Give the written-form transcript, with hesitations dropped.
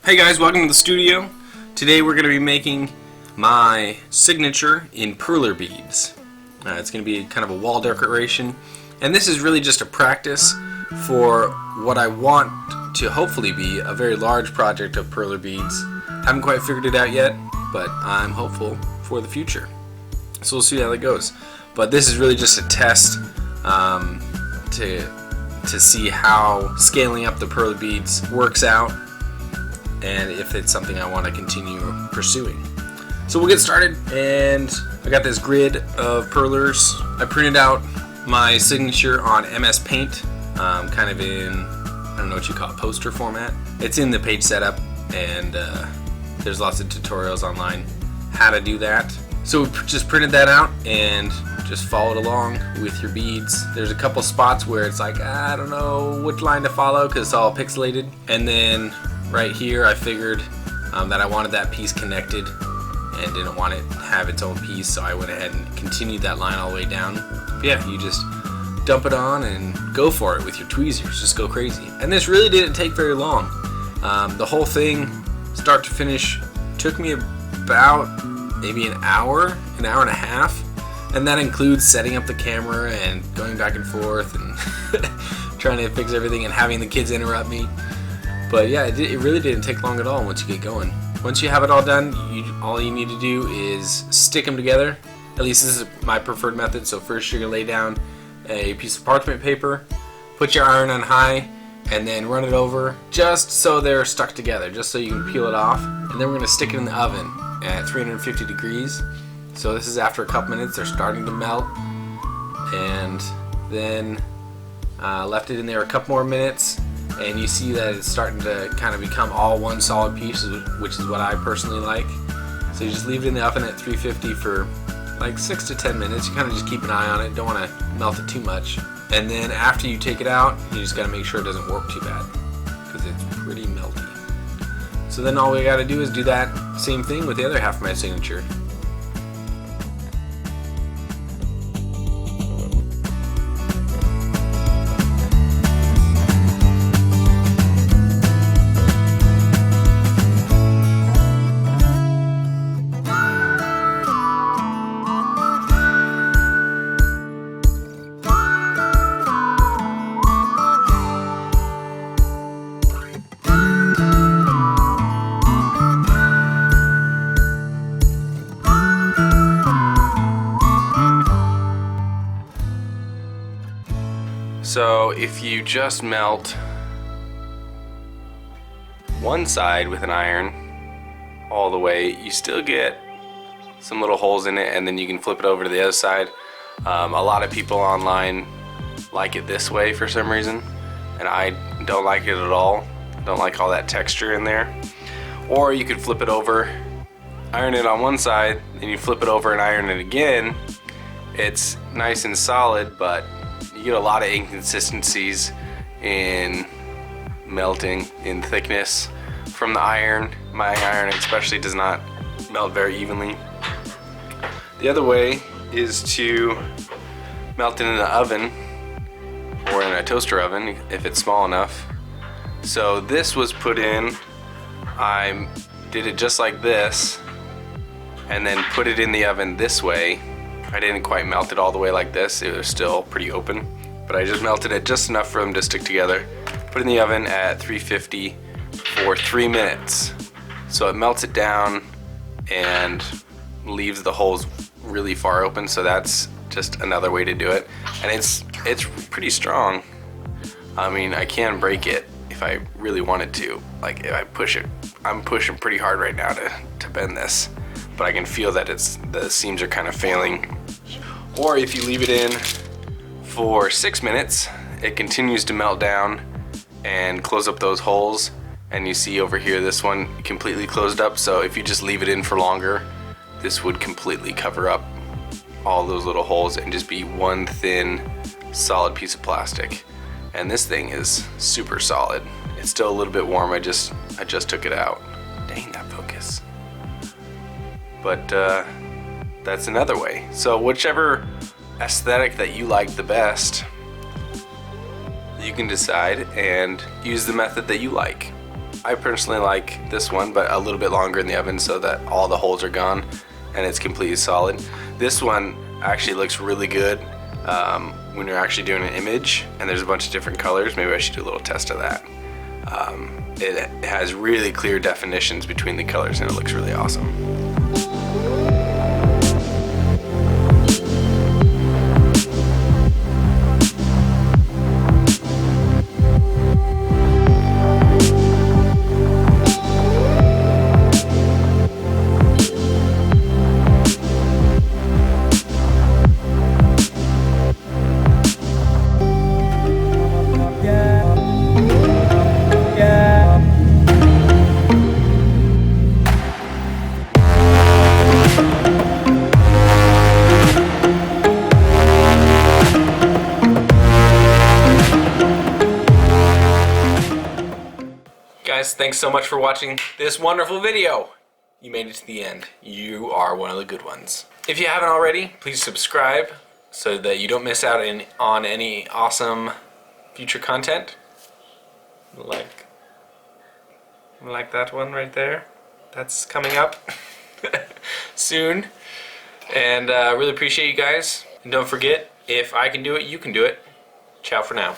Hey guys, welcome to the studio. Today we're going to be making my signature in Perler beads. It's going to be kind of a wall decoration, and this is really just a practice for what I want to hopefully be a very large project of Perler beads. Haven't quite figured it out yet, but I'm hopeful for the future. So we'll see how that goes. But this is really just a test to see how scaling up the Perler beads works out, and if it's something I want to continue pursuing. So we'll get started, and I got this grid of Perlers. I printed out my signature on MS Paint, kind of in, I don't know what you call it, poster format. It's in the page setup, and there's lots of tutorials online how to do that. So we just printed that out and just followed along with your beads. There's a couple spots where it's like, I don't know which line to follow because it's all pixelated, and then right here I figured that I wanted that piece connected and didn't want it to have its own piece, so I went ahead and continued that line all the way down. But yeah, you just dump it on and go for it with your tweezers, just go crazy. And this really didn't take very long. The whole thing, start to finish, took me about maybe an hour and a half, and that includes setting up the camera and going back and forth and trying to fix everything and having the kids interrupt me. But yeah, it really didn't take long at all once you get going. Once you have it all done, all you need to do is stick them together. At least this is my preferred method. So first you're going to lay down a piece of parchment paper, put your iron on high, and then run it over just so they're stuck together, just so you can peel it off. And then we're going to stick it in the oven at 350 degrees. So this is after a couple minutes, they're starting to melt. And then left it in there a couple more minutes, and you see that it's starting to kind of become all one solid piece, which is what I personally like. So you just leave it in the oven at 350 for like 6 to 10 minutes. You kind of just keep an eye on it, don't want to melt it too much. And then after you take it out, you just got to make sure it doesn't warp too bad, because it's pretty melty. So then all we got to do is do that same thing with the other half of my signature. So if you just melt one side with an iron all the way, you still get some little holes in it, and then you can flip it over to the other side. A lot of people online like it this way for some reason, and I don't like it at all. Don't like all that texture in there. Or you could flip it over, iron it on one side, then you flip it over and iron it again. It's nice and solid, but you get a lot of inconsistencies in melting, in thickness from the iron. My iron especially does not melt very evenly. The other way is to melt it in the oven, or in a toaster oven if it's small enough. So this was put in, I did it just like this, and then put it in the oven this way. I didn't quite melt it all the way like this, it was still pretty open, but I just melted it just enough for them to stick together. Put it in the oven at 350 for 3 minutes. So it melts it down and leaves the holes really far open, so that's just another way to do it. And it's pretty strong. I mean, I can break it if I really wanted to. Like if I push it, I'm pushing pretty hard right now to bend this, but I can feel that the seams are kind of failing. Or if you leave it in for 6 minutes, it continues to melt down and close up those holes. And you see over here, this one completely closed up. So if you just leave it in for longer, this would completely cover up all those little holes and just be one thin, solid piece of plastic. And this thing is super solid. It's still a little bit warm. I just took it out. Dang, that focus. But that's another way. So whichever aesthetic that you like the best, you can decide and use the method that you like. I personally like this one, but a little bit longer in the oven so that all the holes are gone and it's completely solid. This one actually looks really good when you're actually doing an image and there's a bunch of different colors. Maybe I should do a little test of that. It has really clear definitions between the colors and it looks really awesome. Guys, thanks so much for watching this wonderful video. You made it to the end. You are one of the good ones. If you haven't already, please subscribe so that you don't miss out on any awesome future content. Like that one right there. That's coming up soon. And really appreciate you guys. And don't forget, if I can do it, you can do it. Ciao for now.